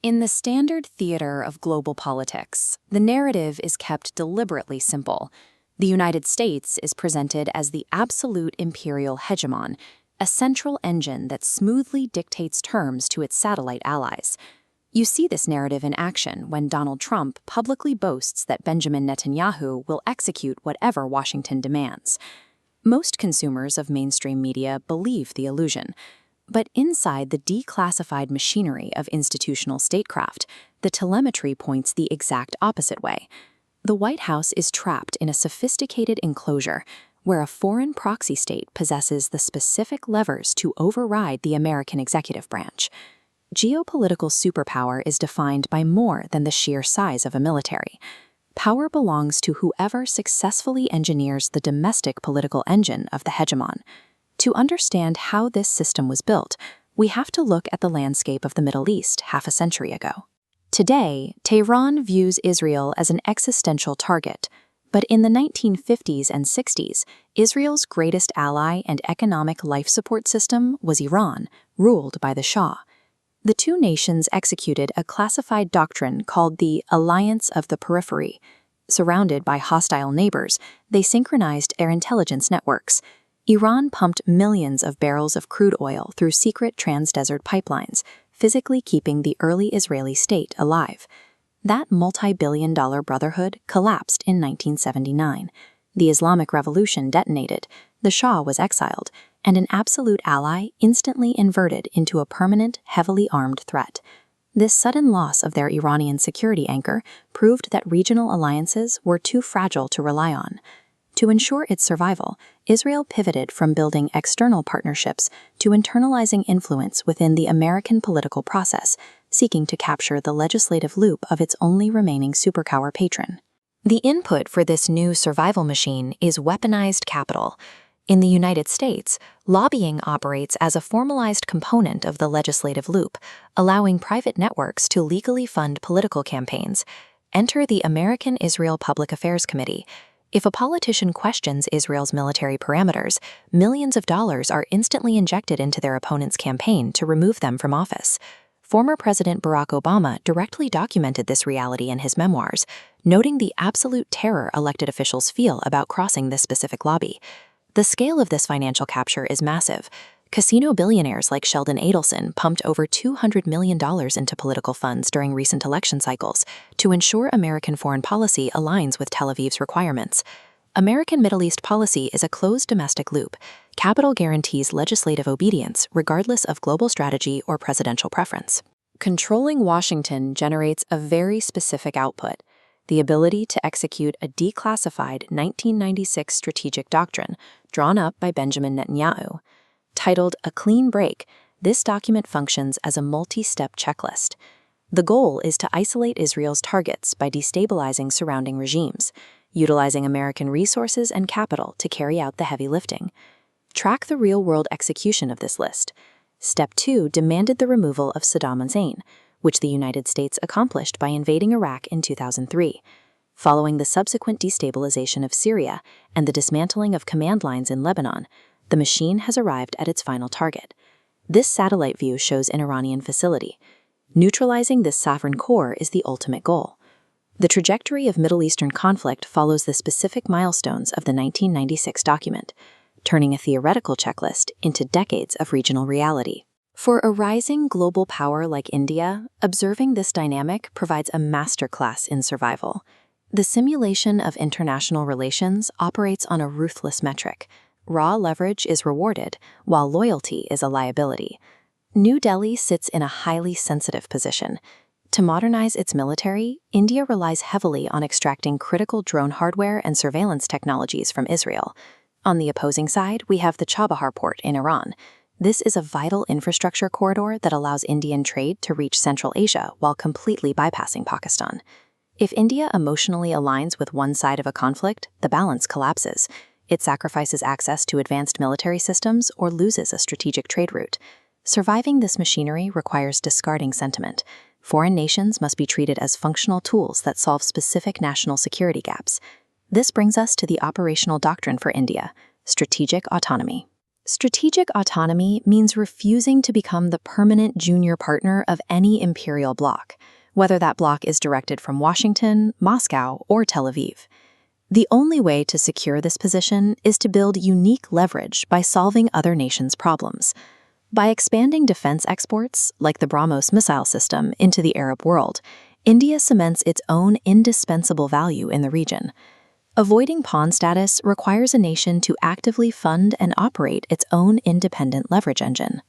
In the standard theater of global politics, the narrative is kept deliberately simple. The United States is presented as the absolute imperial hegemon, a central engine that smoothly dictates terms to its satellite allies. You see this narrative in action when Donald Trump publicly boasts that Benjamin Netanyahu will execute whatever Washington demands. Most consumers of mainstream media believe the illusion. But inside the declassified machinery of institutional statecraft, the telemetry points the exact opposite way. The White House is trapped in a sophisticated enclosure where a foreign proxy state possesses the specific levers to override the American executive branch. Geopolitical superpower is defined by more than the sheer size of a military. Power belongs to whoever successfully engineers the domestic political engine of the hegemon. To understand how this system was built, we have to look at the landscape of the Middle East half a century ago. Today, Tehran views Israel as an existential target, but in the 1950s and 60s, Israel's greatest ally and economic life support system was Iran, ruled by the Shah. The two nations executed a classified doctrine called the Alliance of the Periphery. Surrounded by hostile neighbors, they synchronized their intelligence networks. Iran pumped millions of barrels of crude oil through secret trans-desert pipelines, physically keeping the early Israeli state alive. That multi-billion-dollar brotherhood collapsed in 1979. The Islamic Revolution detonated, the Shah was exiled, and an absolute ally instantly inverted into a permanent, heavily armed threat. This sudden loss of their Iranian security anchor proved that regional alliances were too fragile to rely on. To ensure its survival, Israel pivoted from building external partnerships to internalizing influence within the American political process, seeking to capture the legislative loop of its only remaining superpower patron. The input for this new survival machine is weaponized capital. In the United States, lobbying operates as a formalized component of the legislative loop, allowing private networks to legally fund political campaigns. Enter the American Israel Public Affairs Committee. If a politician questions Israel's military parameters, millions of dollars are instantly injected into their opponent's campaign to remove them from office. Former President Barack Obama directly documented this reality in his memoirs, noting the absolute terror elected officials feel about crossing this specific lobby. The scale of this financial capture is massive. Casino billionaires like Sheldon Adelson pumped over $200 million into political funds during recent election cycles to ensure American foreign policy aligns with Tel Aviv's requirements. American Middle East policy is a closed domestic loop. Capital guarantees legislative obedience regardless of global strategy or presidential preference. Controlling Washington generates a very specific output: the ability to execute a declassified 1996 strategic doctrine drawn up by Benjamin Netanyahu. Titled A Clean Break, this document functions as a multi-step checklist. The goal is to isolate Israel's targets by destabilizing surrounding regimes, utilizing American resources and capital to carry out the heavy lifting. Track the real-world execution of this list. Step 2 demanded the removal of Saddam Hussein, which the United States accomplished by invading Iraq in 2003. Following the subsequent destabilization of Syria and the dismantling of command lines in Lebanon, the machine has arrived at its final target. This satellite view shows an Iranian facility. Neutralizing this sovereign core is the ultimate goal. The trajectory of Middle Eastern conflict follows the specific milestones of the 1996 document, turning a theoretical checklist into decades of regional reality. For a rising global power like India, observing this dynamic provides a masterclass in survival. The simulation of international relations operates on a ruthless metric. Raw leverage is rewarded, while loyalty is a liability. New Delhi sits in a highly sensitive position. To modernize its military, India relies heavily on extracting critical drone hardware and surveillance technologies from Israel. On the opposing side, we have the Chabahar port in Iran. This is a vital infrastructure corridor that allows Indian trade to reach Central Asia while completely bypassing Pakistan. If India emotionally aligns with one side of a conflict, the balance collapses. It sacrifices access to advanced military systems or loses a strategic trade route. Surviving this machinery requires discarding sentiment. Foreign nations must be treated as functional tools that solve specific national security gaps. This brings us to the operational doctrine for India: strategic autonomy. Strategic autonomy means refusing to become the permanent junior partner of any imperial bloc, whether that bloc is directed from Washington, Moscow, or Tel Aviv. The only way to secure this position is to build unique leverage by solving other nations' problems. By expanding defense exports, like the BrahMos missile system, into the Arab world, India cements its own indispensable value in the region. Avoiding pawn status requires a nation to actively fund and operate its own independent leverage engine.